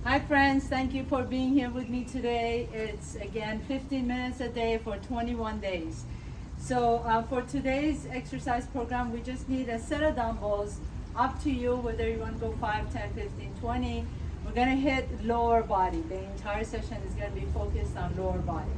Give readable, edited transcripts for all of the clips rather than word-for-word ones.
Hi friends, thank you for being here with me today. It's again 15 minutes a day for 21 days. So for today's exercise program, we just need a set of dumbbells, up to you whether you want to go 5, 10, 15, 20. We're going to hit lower body. The entire session is going to be focused on lower body.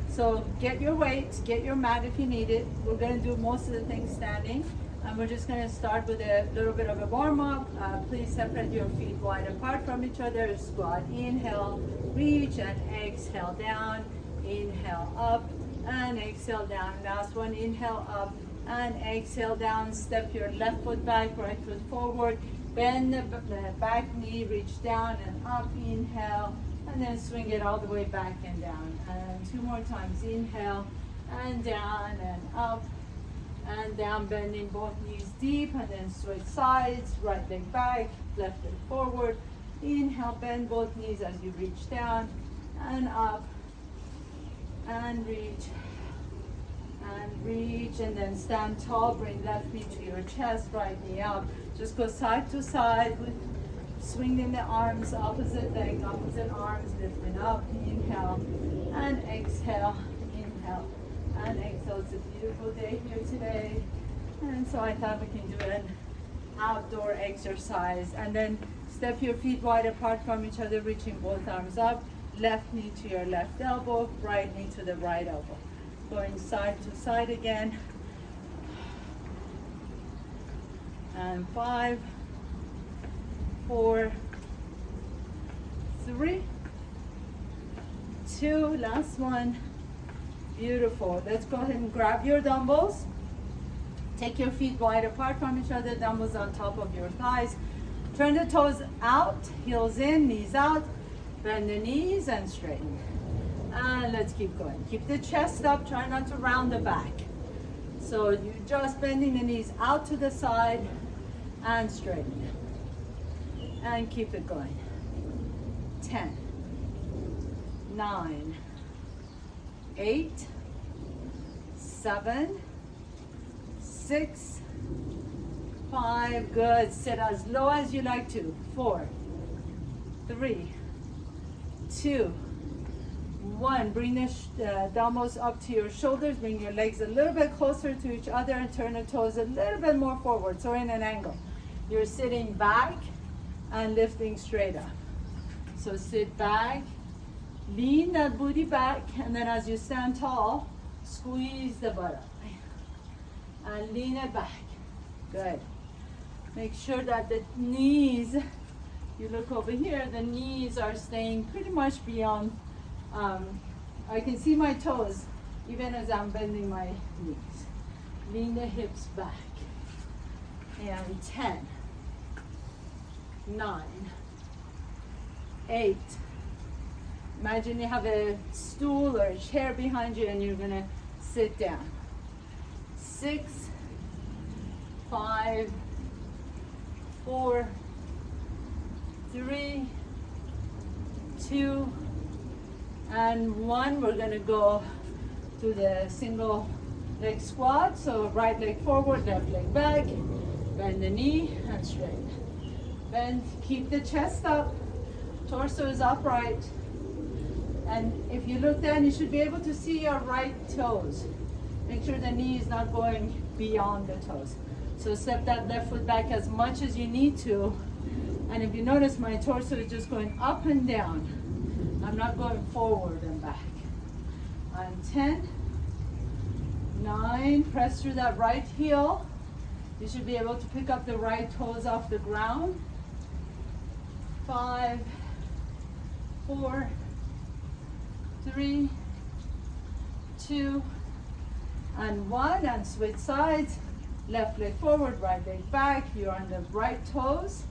So get your weights, get your mat if you need it. We're going to do most of the things standing. And we're just going to start with a little bit of a warm-up. Please separate your feet wide apart from each other. Squat, inhale, reach, and exhale down. Inhale up, and exhale down. Last one, inhale up, and exhale down. Step your left foot back, right foot forward. Bend the back knee, reach down and up. Inhale, and then swing it all the way back and down. And two more times. Inhale, and down, and up. And down, bending both knees deep, and then switch sides, right leg back, left leg forward. Inhale, bend both knees as you reach down, and up, and reach, and then stand tall, bring left knee to your chest, right knee up. Just go side to side, with swinging the arms, opposite leg, opposite arms, lifting up, inhale, and exhale, inhale. And exhale. It's a beautiful day here today, and so I thought we can do an outdoor exercise. And then step your feet wide apart from each other, reaching both arms up, left knee to your left elbow, right knee to the right elbow. Going side to side again. And 5, 4, 3, 2, last one. Beautiful. Let's go ahead and grab your dumbbells. Take your feet wide apart from each other, dumbbells on top of your thighs. Turn the toes out, heels in, knees out. Bend the knees and straighten. And let's keep going. Keep the chest up, try not to round the back. So you're just bending the knees out to the side and straighten. And keep it going. 10, 9, 8, 7, 6, 5, good. Sit as low as you like to. 4, 3, 2, 1. Bring the dumbbells up to your shoulders. Bring your legs a little bit closer to each other and turn the toes a little bit more forward, so in an angle. You're sitting back and lifting straight up. So sit back. Lean that booty back, and then as you stand tall, squeeze the butt up. And lean it back. Good. Make sure that the knees, you look over here, the knees are staying pretty much beyond, I can see my toes even as I'm bending my knees. Lean the hips back. And 10, 9, 8, imagine you have a stool or a chair behind you and you're gonna sit down. 6, 5, 4, 3, 2, and 1. We're gonna go to the single leg squat. So right leg forward, left leg back, bend the knee and straighten. Bend, keep the chest up, torso is upright. And if you look down, you should be able to see your right toes. Make sure the knee is not going beyond the toes. So step that left foot back as much as you need to. And if you notice, my torso is just going up and down. I'm not going forward and back. On 10, 9, press through that right heel. You should be able to pick up the right toes off the ground. 5, 4, 3, 2, and 1, and switch sides. Left leg forward, right leg back. You're on the right toes.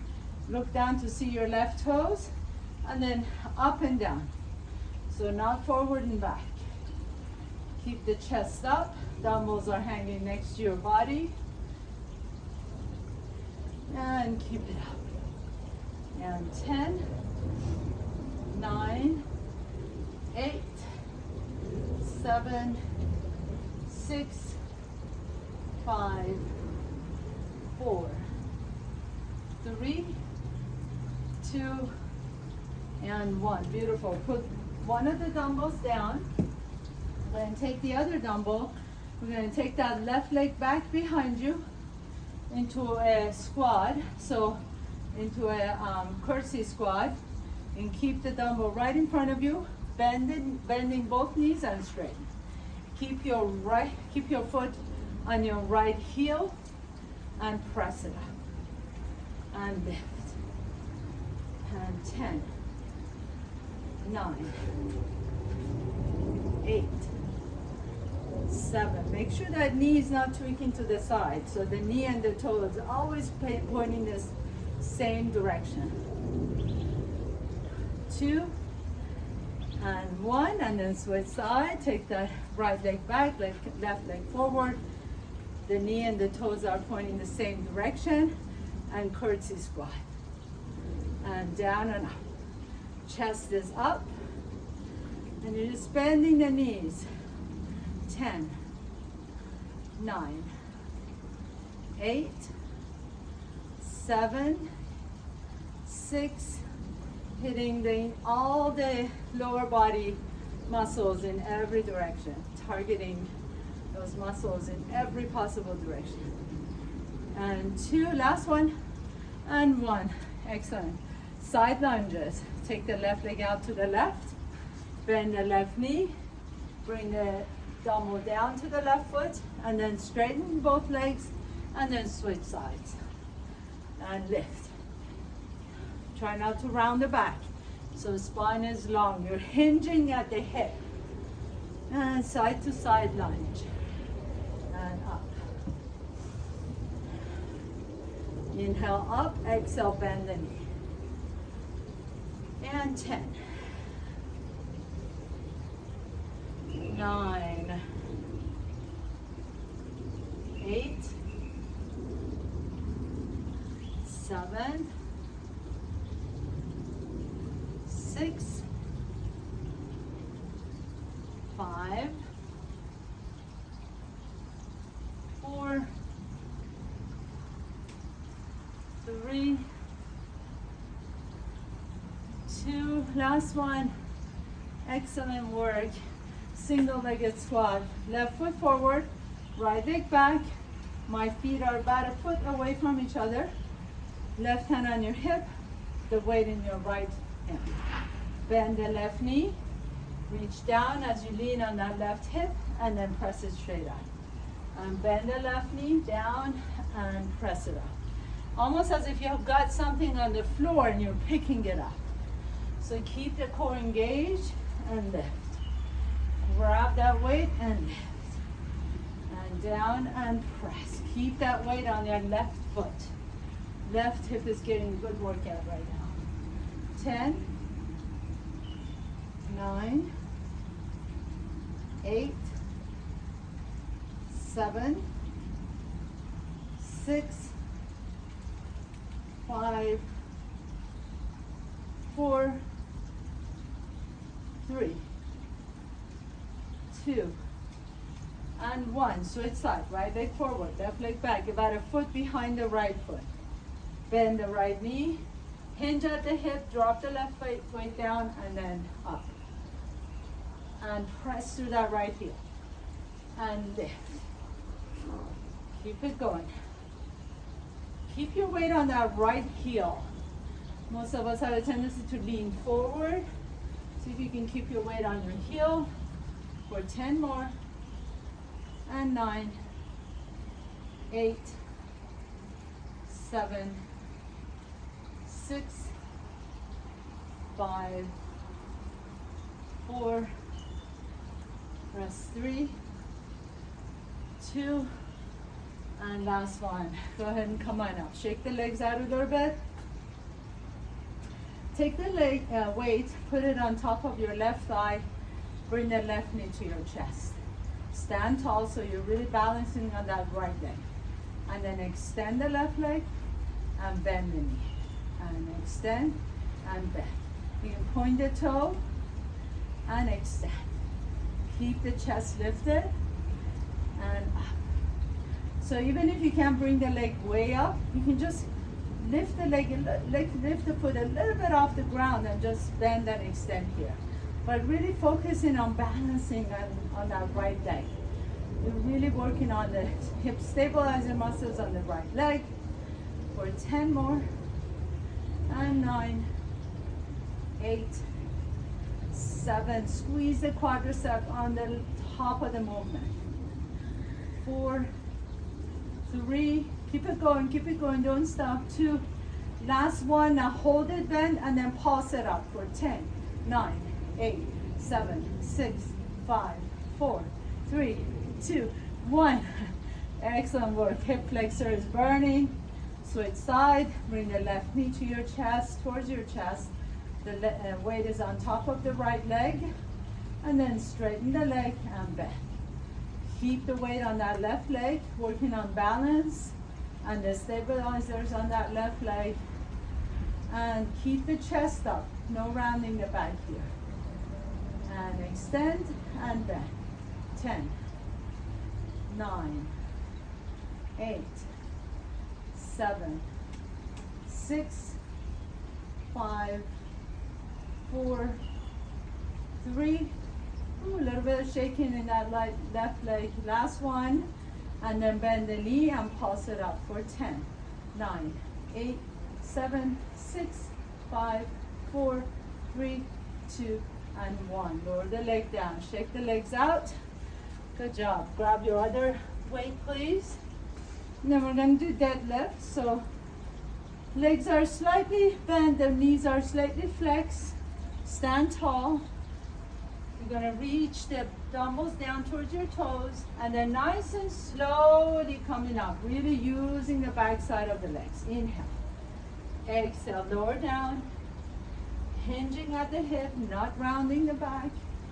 Look down to see your left toes, and then up and down. So not forward and back. Keep the chest up. Dumbbells are hanging next to your body. And keep it up. And 10, 9, 8, 7, 6, 5, 4, 3, 2, and 1. Beautiful. Put one of the dumbbells down. We're going to take the other dumbbell. We're going to take that left leg back behind you into a squat. So into a curtsy squat, and keep the dumbbell right in front of you, bending both knees and straighten. Keep your foot on your right heel and press it up and lift. And 10, 9, 8, 7. Make sure that knee is not tweaking to the side. So the knee and the toes are always pointing this same direction. 2 and 1, and then switch side. Take the right leg back, left leg forward. The knee and the toes are pointing the same direction, and curtsy squat. And down and up. Chest is up, and you're just bending the knees. 10, 9, 8, 7, 6, hitting all the lower body muscles in every direction, targeting those muscles in every possible direction. And 2, last one, and 1. Excellent. Side lunges. Take the left leg out to the left, bend the left knee, bring the dumbbell down to the left foot, and then straighten both legs, and then switch sides. And lift. Try not to round the back. So spine is long. You're hinging at the hip. And side to side lunge. And up. Inhale up, exhale, bend the knee. And 10, 9, 8, 7, 6, 5, 4, 3, 2, last one. Excellent work. Single-legged squat. Left foot forward, right leg back. My feet are about a foot away from each other. Left hand on your hip, the weight in your right hand. Bend the left knee, reach down as you lean on that left hip, and then press it straight up. And bend the left knee down and press it up. Almost as if you have got something on the floor and you're picking it up. So keep the core engaged and lift. Grab that weight and lift. And down and press. Keep that weight on your left foot. Left hip is getting a good workout right now. 10, 9, 8, 7, 6, 5, 4, 3, 2, and 1. Switch side. Right leg forward, left leg back. About a foot behind the right foot. Bend the right knee. Hinge at the hip. Drop the left weight down and then up. And press through that right heel. And lift. Keep it going. Keep your weight on that right heel. Most of us have a tendency to lean forward. See if you can keep your weight on your heel for 10 more. And 9, 8, 7, 6, 5, 4, press 3, 2, and last one. Go ahead and come on up. Shake the legs out a little bit. Take the leg weight, put it on top of your left thigh, bring the left knee to your chest. Stand tall so you're really balancing on that right leg. And then extend the left leg and bend the knee. And extend and bend. You can point the toe and extend. Keep the chest lifted and up. So even if you can't bring the leg way up, you can just lift the leg, lift the foot a little bit off the ground and just bend and extend here. But really focusing on balancing on that right leg. We're really working on the hip stabilizer muscles on the right leg for 10 more. And 9, 8, 7. Squeeze the quadricep on the top of the movement. 4, 3. Keep it going, don't stop. 2. Last one, now hold it bend and then pulse it up for 10, 9, 8, 7, 6, 5, 4, 3, 2, 1. Excellent work. Hip flexor is burning. Switch side. Bring the left knee to your chest, towards your chest. The weight is on top of the right leg. And then straighten the leg and bend. Keep the weight on that left leg, working on balance. And the stabilizers on that left leg. And keep the chest up. No rounding the back here. And extend and bend. 10, 9, 8, 7, 6, 5, 4, 3. Ooh, a little bit of shaking in that left leg. Last one. And then bend the knee and pulse it up for 10, 9, 8, 7, 6, 5, 4, 3, 2, and 1. Lower the leg down. Shake the legs out. Good job. Grab your other weight, please. And then we're going to do deadlift. So legs are slightly bent, the knees are slightly flexed. Stand tall. You're going to reach the dumbbells down towards your toes, and then nice and slowly coming up, really using the back side of the legs. Inhale. Exhale, lower down. Hinging at the hip, not rounding the back.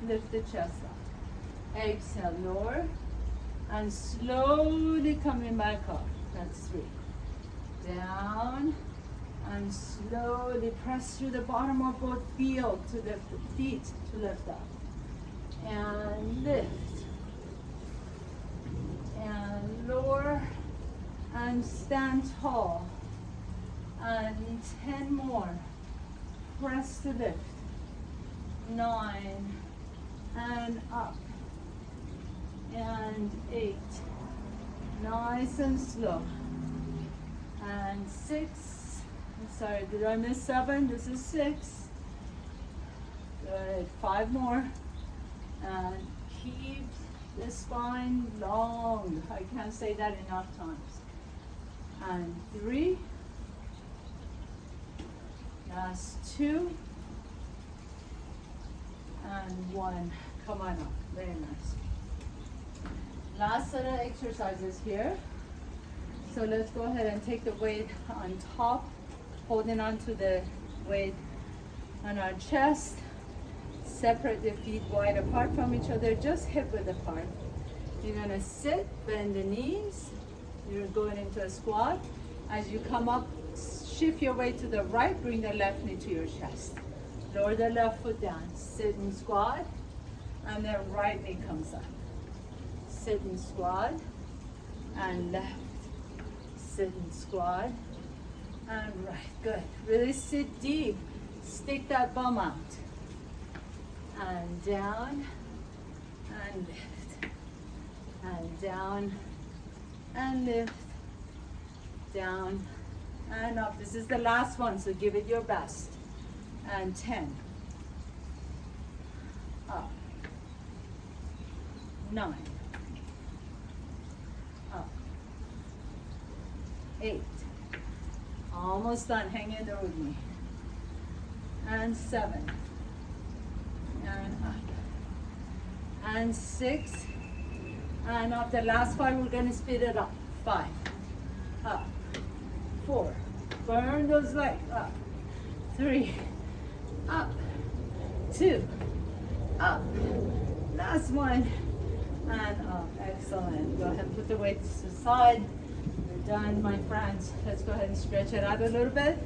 Lift the chest up. Exhale, lower. And slowly coming back up. That's 3. Down. And slowly press through the bottom of both feet to lift the feet to lift up. And lift. And lower. And stand tall. And 10 more. Press to lift. 9. And up. And 8. Nice and slow. And 6. I'm sorry, did I miss 7? This is 6. Good. 5 more. And keep the spine long. I can't say that enough times. And 3. Last 2. And 1. Come on up. Very nice. Last set of exercises here. So let's go ahead and take the weight on top, holding on to the weight on our chest. Separate the feet wide apart from each other, just hip width apart. You're gonna sit, bend the knees. You're going into a squat. As you come up, shift your weight to the right, bring the left knee to your chest. Lower the left foot down, sit and squat, and then right knee comes up. Sit and squat, and left. Sit and squat, and right. Good. Really sit deep. Stick that bum out. And down, and lift. And down, and lift. Down, and up. This is the last one, so give it your best. And 10. Up. 9. Up. 8. Almost done. Hang in there with me. And 7. And up. And 6. And up. The last 5, we're going to speed it up. 5. Up. 4. Burn those legs. Up. 3. Up. 2. Up. Last one. And up. Excellent. Go ahead and put the weights aside. You're done, my friends. Let's go ahead and stretch it out a little bit.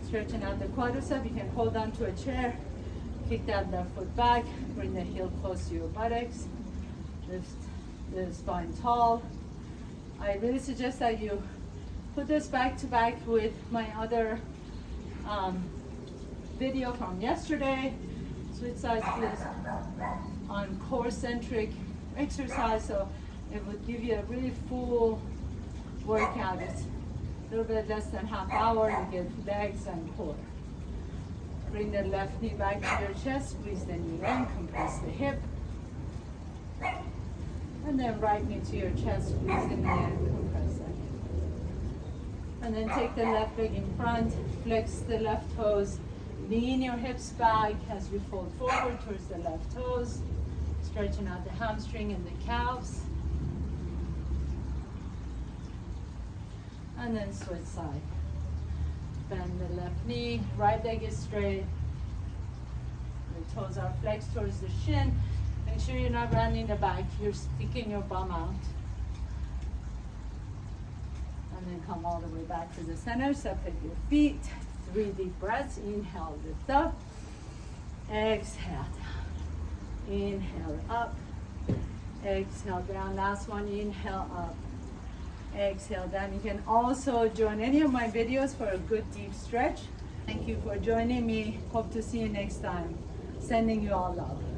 Stretching out the quadricep. You can hold on to a chair. Kick that left foot back. Bring the heel close to your buttocks. Lift the spine tall. I really suggest that you put this back to back with my other video from yesterday, switch sides please, on core centric exercise, so it would give you a really full workout. It's a little bit less than half hour. You get legs and core. Bring the left knee back to your chest, squeeze the knee in, compress the hip. And then right knee to your chest, squeeze the knee in, compress the hip. And then take the left leg in front, flex the left toes, lean your hips back as you fold forward towards the left toes, stretching out the hamstring and the calves. And then switch side. Bend the left knee, right leg is straight. The toes are flexed towards the shin. Make sure you're not rounding the back, you're sticking your bum out. And then come all the way back to the center, separate your feet. 3 deep breaths, inhale, lift up. Exhale down. Inhale up. Exhale down, last one, inhale up. Exhale down. You can also join any of my videos for a good deep stretch. Thank you for joining me. Hope to see you next time. Sending you all love.